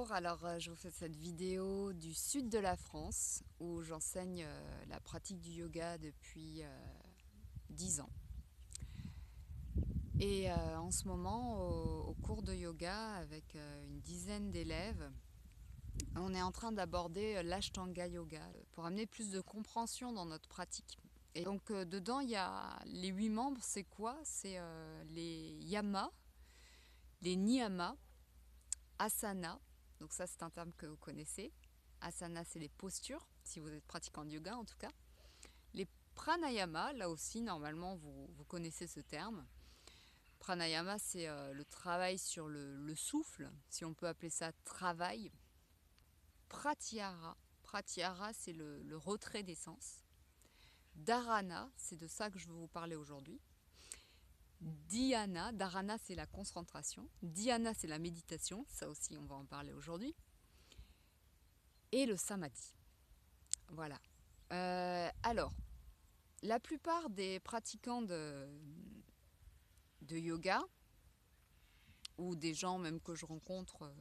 Bonjour, alors je vous fais cette vidéo du sud de la France où j'enseigne la pratique du yoga depuis 10 ans. Et en ce moment, au cours de yoga, avec une dizaine d'élèves, on est en train d'aborder l'Ashtanga Yoga pour amener plus de compréhension dans notre pratique. Et donc dedans, il y a les 8 membres, c'est quoi? C'est les yamas, les niyamas, asana, donc ça c'est un terme que vous connaissez. Asana, c'est les postures, si vous êtes pratiquant de yoga en tout cas. Les pranayama, là aussi normalement vous connaissez ce terme. Pranayama, c'est le travail sur le souffle, si on peut appeler ça travail. Pratyahara, c'est le retrait des sens. Dharana, c'est de ça que je veux vous parler aujourd'hui. Dharana c'est la concentration. Dhyana c'est la méditation, ça aussi on va en parler aujourd'hui. Et le samadhi. Voilà. Alors, la plupart des pratiquants de yoga, ou des gens même que je rencontre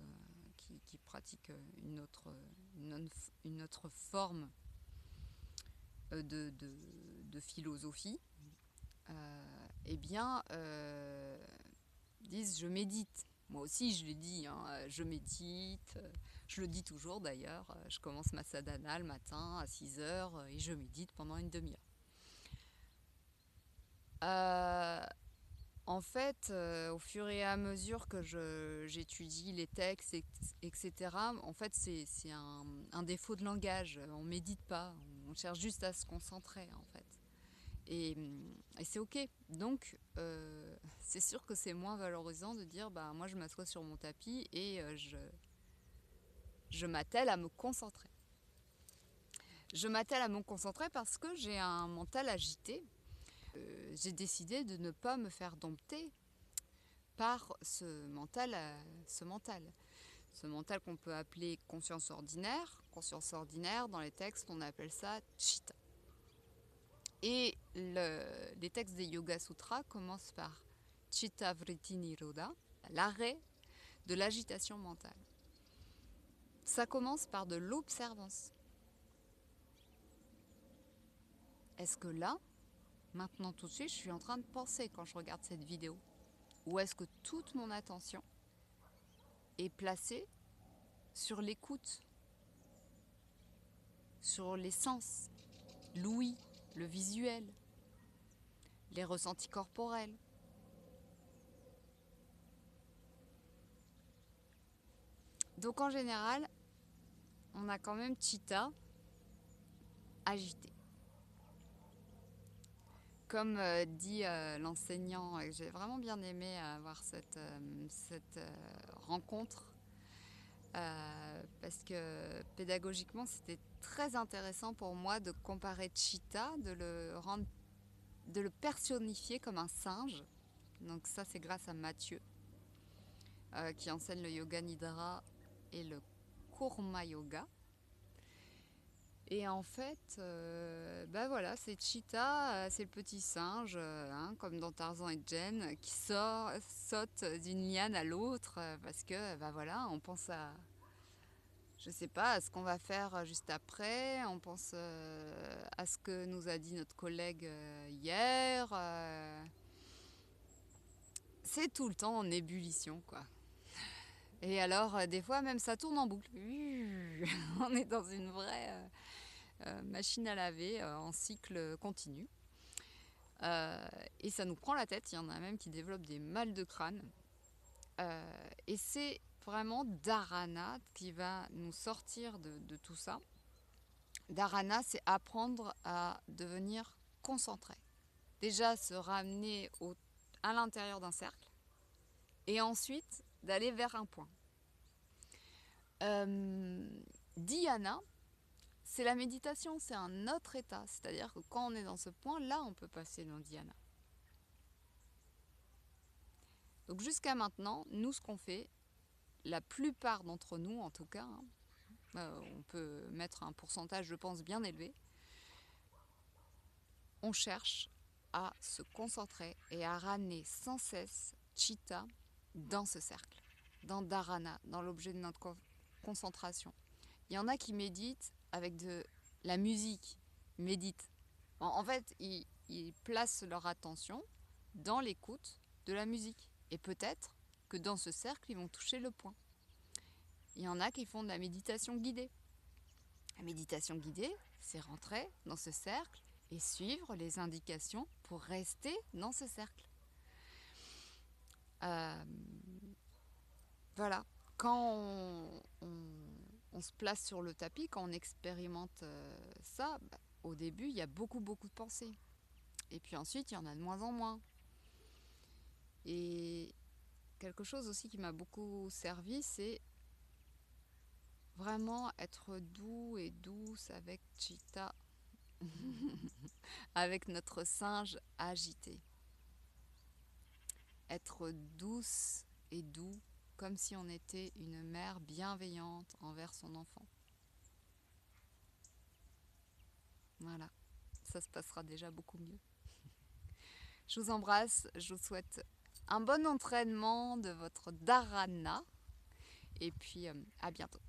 qui pratiquent une autre forme de philosophie, eh bien, disent je médite. Moi aussi je l'ai dit, hein, je médite, je le dis toujours d'ailleurs, je commence ma sadhana le matin à 6 heures et je médite pendant une demi-heure. En fait, au fur et à mesure que j'étudie les textes, etc., en fait, c'est un défaut de langage. On ne médite pas, on cherche juste à se concentrer, en fait. Et c'est OK. Donc, c'est sûr que c'est moins valorisant de dire, bah, moi, je m'assois sur mon tapis et je m'attelle à me concentrer. Je m'attelle à me concentrer parce que j'ai un mental agité. J'ai décidé de ne pas me faire dompter par ce mental qu'on peut appeler conscience ordinaire. Conscience ordinaire, dans les textes, on appelle ça chitta. Et les textes des Yoga Sutras commencent par Chitta Vritti Nirodha, l'arrêt de l'agitation mentale. Ça commence par de l'observance. Est-ce que là, maintenant tout de suite, je suis en train de penser quand je regarde cette vidéo? Ou est-ce que toute mon attention est placée sur l'écoute, sur les sens, l'ouïe, le visuel, les ressentis corporels? Donc en général, on a quand même chitta agité. Comme dit l'enseignant, et j'ai vraiment bien aimé avoir cette rencontre, parce que pédagogiquement c'était très intéressant pour moi de comparer chitta, de le personnifier comme un singe. Donc ça c'est grâce à Mathieu, qui enseigne le yoga nidra et le kurma yoga. Et en fait, bah voilà, c'est Cheetah, c'est le petit singe, comme dans Tarzan et Jane, qui saute d'une liane à l'autre, parce que, bah voilà, on pense à, je sais pas, à ce qu'on va faire juste après, on pense à ce que nous a dit notre collègue hier. C'est tout le temps en ébullition, quoi. Et alors, des fois, même ça tourne en boucle. On est dans une vraie machine à laver en cycle continu. Et ça nous prend la tête, il y en a même qui développent des mal de crâne. Et c'est vraiment Dharana qui va nous sortir de tout ça. Dharana, c'est apprendre à devenir concentré. Déjà, se ramener à l'intérieur d'un cercle. Et ensuite, d'aller vers un point. Dhyana, c'est la méditation, c'est un autre état. C'est-à-dire que quand on est dans ce point-là, on peut passer dans dhyana. Donc jusqu'à maintenant, nous, ce qu'on fait, la plupart d'entre nous en tout cas, on peut mettre un pourcentage, je pense, bien élevé, on cherche à se concentrer et à ramener sans cesse chitta dans ce cercle, dans dharana, dans l'objet de notre concentration. Il y en a qui méditent avec de la musique, méditent. En fait, ils placent leur attention dans l'écoute de la musique. Et peut-être que dans ce cercle, ils vont toucher le point. Il y en a qui font de la méditation guidée. La méditation guidée, c'est rentrer dans ce cercle et suivre les indications pour rester dans ce cercle. Voilà. Quand on se place sur le tapis, quand on expérimente ça, au début, il y a beaucoup de pensées. Et puis ensuite, il y en a de moins en moins. Et quelque chose aussi qui m'a beaucoup servi, c'est vraiment être doux et douce avec Chita, avec notre singe agité. Être douce et doux, comme si on était une mère bienveillante envers son enfant. Voilà, ça se passera déjà beaucoup mieux. Je vous embrasse, je vous souhaite un bon entraînement de votre dharana et puis à bientôt.